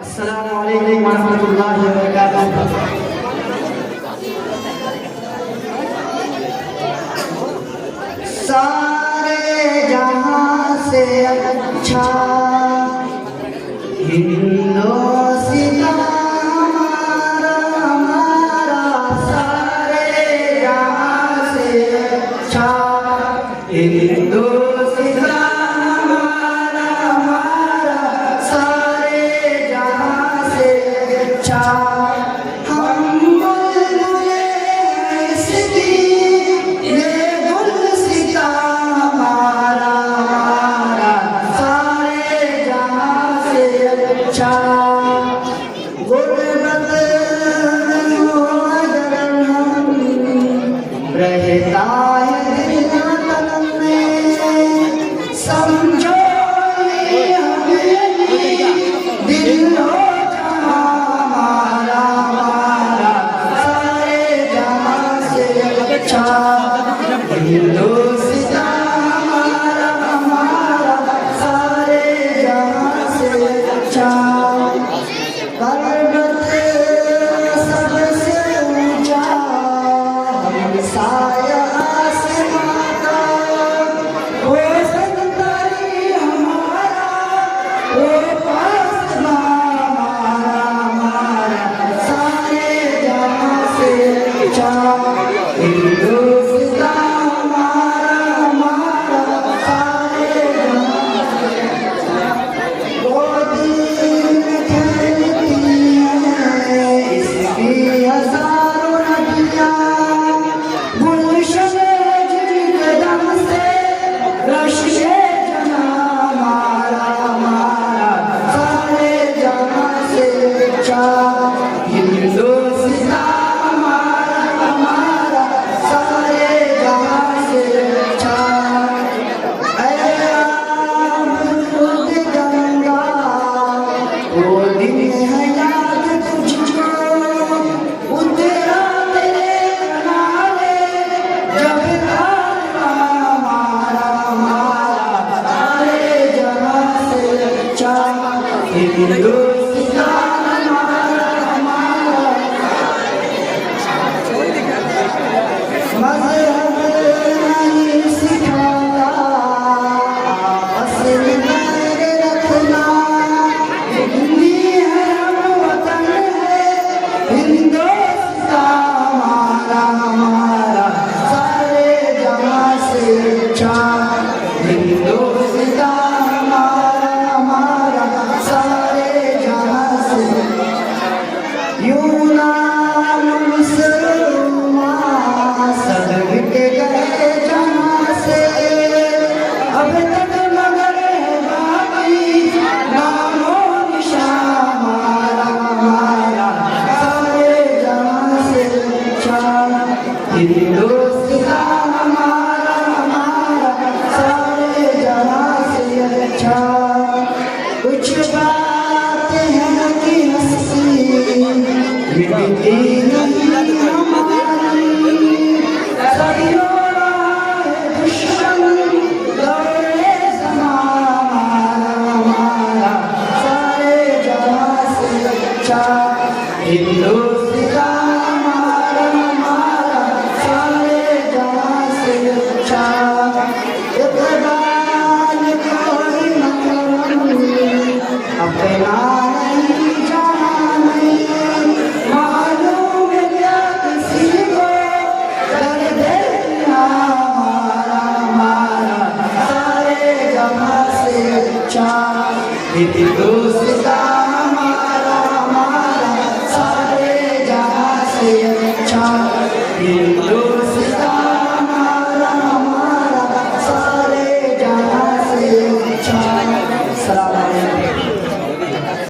अस्सलामु अलैकुम वरहमतुल्लाहि वबरकातुहू। सारे जहां से अच्छा हिंदुस्तान हमारा हमारा, सारे जहां से अच्छा हिंदुस्तान हमारा हमारा, सारे जहां से अच्छा। हम बुलबुले इसकी ये गुलसिता हमारा हमारा, सारे जहां से अच्छा। गुर्बत अगर हम रहता है दिल तन में, समझो ये हमें दिल हो जहां हमारा हमारा, सारे जहां से अच्छा हिंदुस्तान हमारा हमारा, सारे जहां से अच्छा। पर्वत सबसे ऊंचा साया आसमां का, वो सरदारी हमारा वो फासला हमारा हमारा, सारे जहां से अच्छा हिंदुस्तान हमारा हमारा, सारे जहां से अच्छा। वो दिन खेलती है इसकी हजारों नदियां, गुलशन जिनके दम से रश्के जना हमारा हमारा, सारे जहां से अच्छा हिंदुस्तान हमारा हमारा, सारे जहां से अच्छा। ऐ खुद गंगा वो दिन है याद तुझको, उतरा तेरे किनारे जब हमारा हमारा, सारे जहां से अच्छा हिंदुस्तान हमारा हमारा। मज़हब नहीं सिखाता आपस में बैर रखना, हिंदी है हम वतन है हिंदुस्तान हमारा हमारा, सारे जहां से अच्छा हिंदुस्तान हमारा हमारा, सारे जहां से। यूनान मुसलमा सब मिट गए जहां से, अब तक मगर है बाकी नामो निशान हमारा हमारा, सारे जहां से अच्छा हिंदुस्तान हमारा हमारा, सारे जहां से अच्छा। कुछ बात है कि हंसी मिटती नहीं हमारी, सदियों है दुश्मन दौरे ज़माना हमारा, सारे जहां से अच्छा हिंदुस्तान हमारा हमारा, सारे जहां से अच्छा। इक़बाल कोई मकरम अपना नहीं जहां नहीं, मालूम क्या किसी को दर्द हमारा हमारा, सारे जहां से अच्छा हिंदुस्तान हमारा हमारा, सारे जहां से अच्छा हिंदुस्तान।